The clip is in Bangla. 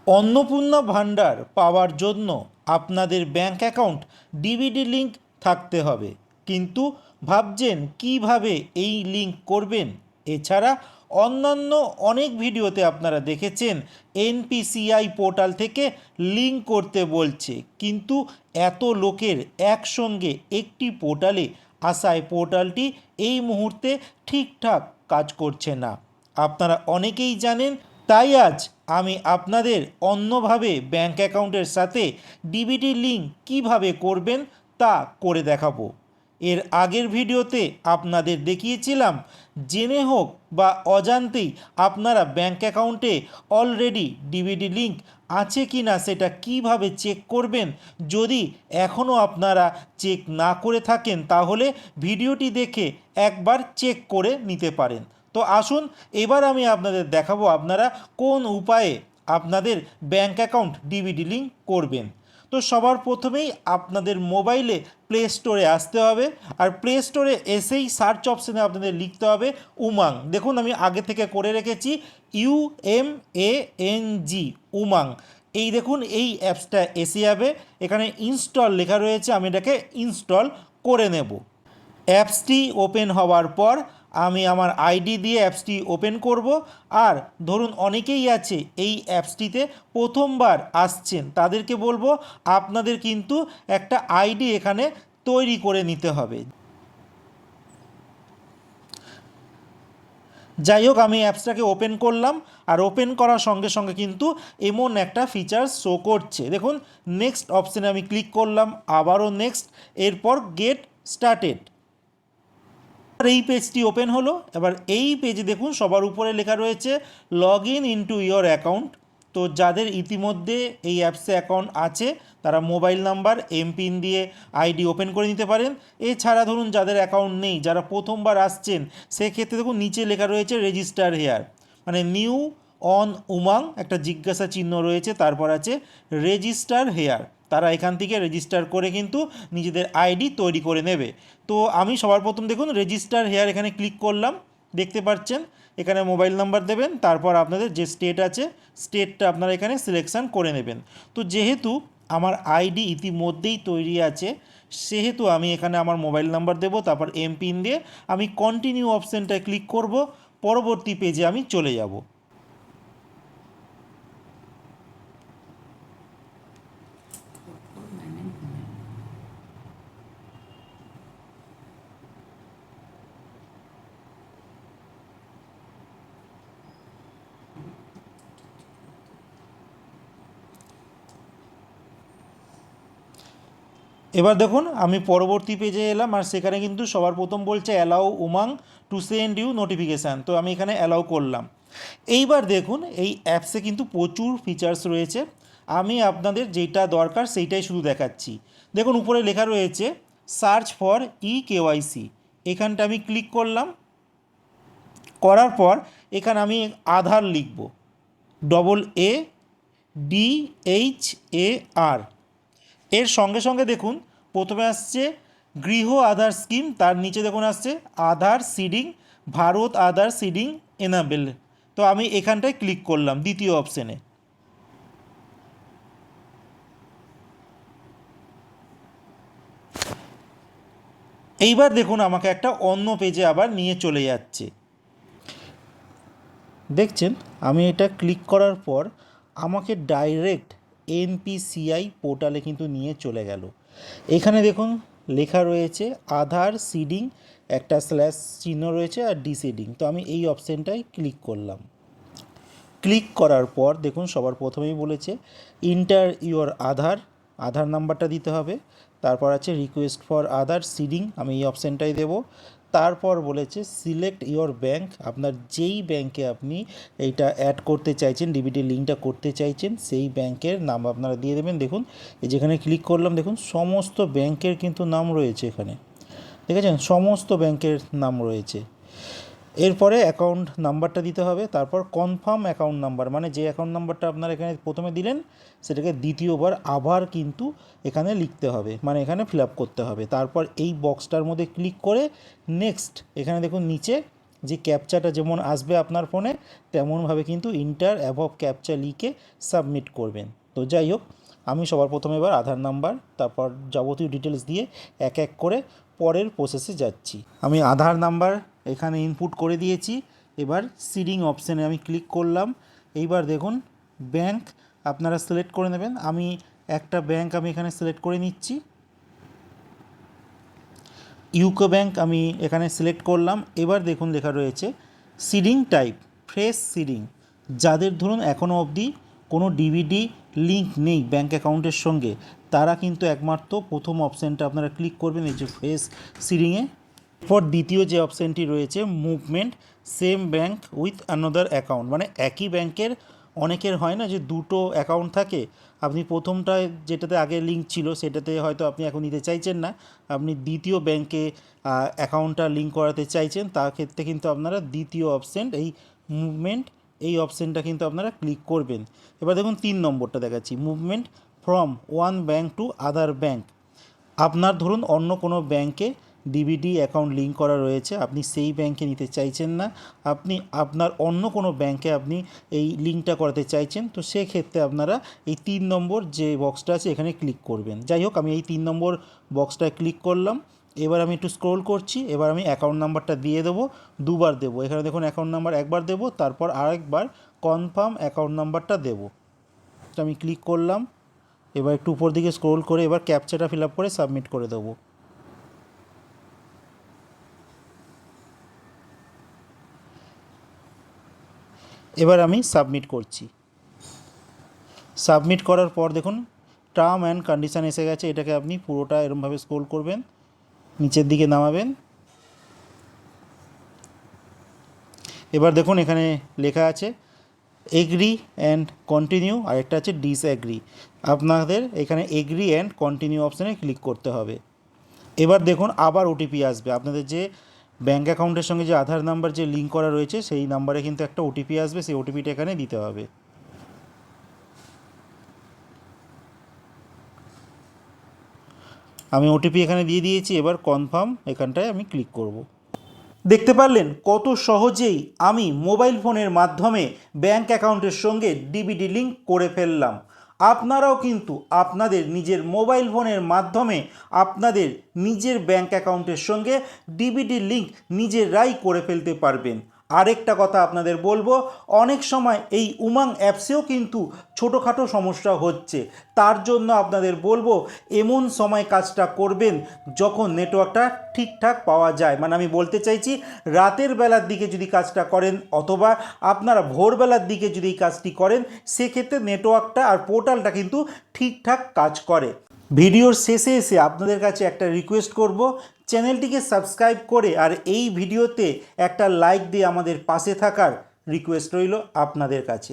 অন্নপূর্ণা ভাণ্ডার পাওয়ার জন্য আপনাদের ব্যাঙ্ক অ্যাকাউন্ট ডিবিটি লিঙ্ক থাকতে হবে, কিন্তু ভাবছেন কিভাবে এই লিঙ্ক করবেন। এছাড়া অন্যান্য অনেক ভিডিওতে আপনারা দেখেছেন এনপিসিআই পোর্টাল থেকে লিঙ্ক করতে বলছে, কিন্তু এত লোকের একসঙ্গে একটি পোর্টালে আসায় পোর্টালটি এই মুহূর্তে ঠিকঠাক কাজ করছে না। আপনারা অনেকেই জানেন, তাই আজ আমি আপনাদের অন্যভাবে ব্যাঙ্ক অ্যাকাউন্টের সাথে ডিবিটি লিঙ্ক কিভাবে করবেন তা করে দেখাবো। এর আগের ভিডিওতে আপনাদের দেখিয়েছিলাম জেনে হোক বা অজান্তেই আপনারা ব্যাঙ্ক অ্যাকাউন্টে অলরেডি ডিবিটি লিঙ্ক আছে কি না সেটা কিভাবে চেক করবেন। যদি এখনও আপনারা চেক না করে থাকেন তাহলে ভিডিওটি দেখে একবার চেক করে নিতে পারেন। তো আসুন এবার আমি আপনাদের দেখাবো আপনারা কোন উপায়ে আপনাদের ব্যাঙ্ক অ্যাকাউন্ট ডিবিটি লিঙ্ক করবেন। তো সবার প্রথমেই আপনাদের মোবাইলে প্লে স্টোরে আসতে হবে, আর প্লে স্টোরে এসেই সার্চ অপশানে আপনাদের লিখতে হবে উমাং। দেখুন আমি আগে থেকে করে রেখেছি UMANG উমাং। এই দেখুন এই অ্যাপসটা এসে যাবে, এখানে ইনস্টল লেখা রয়েছে, আমি এটাকে ইনস্টল করে নেব। অ্যাপসটি ওপেন হওয়ার পর আমি আমার আইডি দিয়ে অ্যাপসটি ওপেন করব। আর ধরুন অনেকেই আছে এই অ্যাপসটিতে প্রথমবার আসছেন, তাদেরকে বলবো আপনাদের কিন্তু একটা আইডি এখানে তৈরি করে নিতে হবে। যাই হোক, আমি অ্যাপসটাকে ওপেন করলাম, আর ওপেন করার সঙ্গে সঙ্গে কিন্তু এমন একটা ফিচার্স শো করছে। দেখুন নেক্সট অপশানে আমি ক্লিক করলাম, আবারও নেক্সট, এরপর গেট স্টার্টেড। এই পেজটি ওপেন হলো। এবার এই পেজে দেখুন সবার উপরে লেখা রয়েছে log in into your account. তো যাদের ইতিমধ্যে এই অ্যাপসে অ্যাকাউন্ট আছে তারা মোবাইল নাম্বার এমপিন দিয়ে আইডি ওপেন করে নিতে পারেন। এছাড়া ধরুন যাদের অ্যাকাউন্ট নেই, যারা প্রথমবার আসছেন, সেক্ষেত্রে দেখুন নিচে লেখা রয়েছে রেজিস্টার হেয়ার, মানে নিউ অন উমাং একটা জিজ্ঞাসা চিহ্ন রয়েছে, তারপর আছে রেজিস্টার হেয়ার। তারা এখান থেকে রেজিস্টার করে কিন্তু নিজেদের আইডি তৈরি করে নেবে। তো আমি সবার প্রথম দেখুন রেজিস্টার হেয়ার এখানে ক্লিক করলাম। দেখতে পাচ্ছেন এখানে মোবাইল নাম্বার দেবেন, তারপর আপনাদের যে স্টেট আছে স্টেটটা আপনারা এখানে সিলেকশান করে নেবেন। তো যেহেতু আমার আইডি ইতিমধ্যেই তৈরি আছে, সেহেতু আমি এখানে আমার মোবাইল নাম্বার দেবো, তারপর এমপিন দিয়ে আমি কন্টিনিউ অপশানটায় ক্লিক করব। পরবর্তী পেজে আমি চলে যাব। এবার দেখুন আমি পরবর্তী পেজে এলাম, আর সেখানে কিন্তু সবার প্রথম বলছে allow Umang to send you notification. তো আমি এখানে অ্যালাউ করলাম। এইবার দেখুন এই অ্যাপসে কিন্তু প্রচুর ফিচার্স রয়েছে, আমি আপনাদের যেটা দরকার সেইটাই শুধু দেখাচ্ছি। দেখুন উপরে লেখা রয়েছে সার্চ ফর KYC, এখানটা আমি ক্লিক করলাম। করার পর এখানে আমি আধার লিখব, AADHAR। এর সঙ্গে সঙ্গে দেখুন প্রথমে আসছে গৃহ আধার স্কিম, তার নিচে দেখুন আসছে আধার সিডিং, ভারত আধার সিডিং এনাবেল। তো আমি এখানটায় ক্লিক করলাম দ্বিতীয় অপশানে। এইবার দেখুন আমাকে একটা অন্য পেজে আবার নিয়ে চলে যাচ্ছে। দেখছেন আমি এটা ক্লিক করার পর আমাকে ডাইরেক্ট এনপিসিআই পোর্টালে কিন্তু নিয়ে চলে গেল। এখানে দেখুন লেখা রয়েছে আধার সিডিং, একটা স্ল্যাশ চিহ্ন রয়েছে, আর ডিসিডিং। তো আমি এই অপশানটায় ক্লিক করলাম। ক্লিক করার পর দেখুন সবার প্রথমেই বলেছে ইন্টার ইওর আধার, আধার নাম্বারটা দিতে হবে। তারপর আছে রিকোয়েস্ট ফর আধার সিডিং, আমি এই অপশানটাই দেব। তারপর বলেছে সিলেক্ট ইওর ব্যাঙ্ক, আপনার যেই ব্যাঙ্কে আপনি এইটা অ্যাড করতে চাইছেন, ডিবিটি লিঙ্কটা করতে চাইছেন, সেই ব্যাঙ্কের নাম আপনারা দিয়ে দেবেন। দেখুন এই যেখানে ক্লিক করলাম দেখুন সমস্ত ব্যাঙ্কের কিন্তু নাম রয়েছে এখানে, দেখেছেন সমস্ত ব্যাঙ্কের নাম রয়েছে। এরপরে অ্যাকাউন্ট নাম্বারটা দিতে হবে, তারপর কনফার্ম অ্যাকাউন্ট নাম্বার, মানে যে অ্যাকাউন্ট নাম্বারটা আপনারা এখানে প্রথমে দিলেন সেটাকে দ্বিতীয়বার আবার কিন্তু এখানে লিখতে হবে, মানে এখানে ফিল আপ করতে হবে। তারপর এই বক্সটার মধ্যে ক্লিক করে নেক্সট, এখানে দেখুন নিচে যে ক্যাপচাটা যেমন আসবে আপনার ফোনে তেমনভাবে কিন্তু ইন্টার অ্যাবভ ক্যাপচা লিখে সাবমিট করবেন। তো যাই হোক, আমি সবার প্রথমে এবার আধার নাম্বার তারপর যাবতীয় ডিটেলস দিয়ে এক এক করে পরের প্রসেসে যাচ্ছি। আমি আধার নাম্বার এখানে ইনপুট করে দিয়েছি। এবার সিডিং অপশানে আমি ক্লিক করলাম। এইবার দেখুন ব্যাংক আপনারা সিলেক্ট করে নেবেন। আমি একটা ব্যাংক আমি এখানে সিলেক্ট করে নিচ্ছি। ইউকো ব্যাংক আমি এখানে সিলেক্ট করলাম। এবার দেখুন লেখা রয়েছে সিডিং টাইপ ফ্রেশ সিডিং। যাদের ধরুন এখনও অবধি কোনো ডিবিডি লিঙ্ক নেই ব্যাঙ্ক অ্যাকাউন্টের সঙ্গে, তারা কিন্তু একমাত্র প্রথম অপশানটা আপনারা ক্লিক করবেন, এই যে ফ্রেশ সিডিংয়ে। এরপর দ্বিতীয় যে অপশানটি রয়েছে movement same bank with another account, মানে একই ব্যাংকের অনেকের হয় না যে দুটো অ্যাকাউন্ট থাকে, আপনি প্রথমটায় যেটাতে আগে লিঙ্ক ছিল সেটাতে হয়তো আপনি এখন নিতে চাইছেন না, আপনি দ্বিতীয় ব্যাংকে অ্যাকাউন্টটা লিঙ্ক করাতে চাইছেন, তার ক্ষেত্রে কিন্তু আপনারা দ্বিতীয় অপশান এই মুভমেন্ট এই অপশানটা কিন্তু আপনারা ক্লিক করবেন। এবার দেখুন 3 নম্বরটা দেখাচ্ছি movement from one bank to other bank. আপনার ধরুন অন্য কোনো ব্যাংকে ডিবিডি অ্যাকাউন্ট লিঙ্ক করা রয়েছে, আপনি সেই ব্যাংকে নিতে চাইছেন না, আপনি আপনার অন্য কোনো ব্যাংকে আপনি এই লিঙ্কটা করাতে চাইছেন, তো সেক্ষেত্রে আপনারা এই 3 নম্বর যে বক্সটা আছে এখানে ক্লিক করবেন। যাই হোক, আমি এই 3 নম্বর বক্সটায় ক্লিক করলাম। এবার আমি একটু স্ক্রোল করছি। এবার আমি অ্যাকাউন্ট নাম্বারটা দিয়ে দেবো, দুবার দেবো। এখানে দেখুন অ্যাকাউন্ট নাম্বার একবার দেবো, তারপর আরেকবার কনফার্ম অ্যাকাউন্ট নাম্বারটা দেবো। তো আমি ক্লিক করলাম। এবার একটু উপর দিকে স্ক্রোল করে এবার ক্যাপচাটা ফিল আপ করে সাবমিট করে দেবো। এবার আমি সাবমিট করছি। সাবমিট করার পর দেখুন টার্ম অ্যান্ড কন্ডিশান এসে গেছে। এটাকে আপনি পুরোটা এরমভাবে স্ক্রোল করবেন, নিচের দিকে নামাবেন। এবার দেখুন এখানে লেখা আছে এগ্রি অ্যান্ড কন্টিনিউ, আরেকটা আছে ডিসঅ্যাগ্রি। আপনাদের এখানে এগ্রি অ্যান্ড কন্টিনিউ অপশানে ক্লিক করতে হবে। এবার দেখুন আবার ওটিপি আসবে। আপনাদের যে ব্যাঙ্ক অ্যাকাউন্টের সঙ্গে যে আধার নাম্বার যে লিঙ্ক করা রয়েছে সেই নাম্বারে কিন্তু একটা ওটিপি আসবে, সেই ওটিপিটা এখানে দিতে হবে। আমি ওটিপি এখানে দিয়ে দিয়েছি। এবার কনফার্ম এখানটায় আমি ক্লিক করব। দেখতে পারলেন কত সহজেই আমি মোবাইল ফোনের মাধ্যমে ব্যাঙ্ক অ্যাকাউন্টের সঙ্গে ডিবিডি লিঙ্ক করে ফেললাম। আপনারাও কিন্তু আপনাদের নিজের মোবাইল ফোনের মাধ্যমে আপনাদের নিজের ব্যাঙ্ক অ্যাকাউন্টের সঙ্গে ডিবিডি লিঙ্ক নিজেরাই করে ফেলতে পারবেন। আরেকটা কথা আপনাদের বলবো, অনেক সময় এই উমাং অ্যাপসেও কিন্তু ছোটোখাটো সমস্যা হচ্ছে। তার জন্য আপনাদের বলবো এমন সময় কাজটা করবেন যখন নেটওয়ার্কটা ঠিকঠাক পাওয়া যায়। মানে আমি বলতে চাইছি রাতের বেলার দিকে যদি কাজটা করেন অথবা আপনারা ভোরবেলার দিকে যদি এই কাজটি করেন, সেক্ষেত্রে নেটওয়ার্কটা আর পোর্টালটা কিন্তু ঠিকঠাক কাজ করে। ভিডিওর শেষে এসে আপনাদের কাছে একটা রিকোয়েস্ট করব, চ্যানেলটিকে সাবস্ক্রাইব করে আর এই ভিডিওতে একটা লাইক দিয়ে আমাদের পাশে থাকার রিকোয়েস্ট রইল আপনাদের কাছে।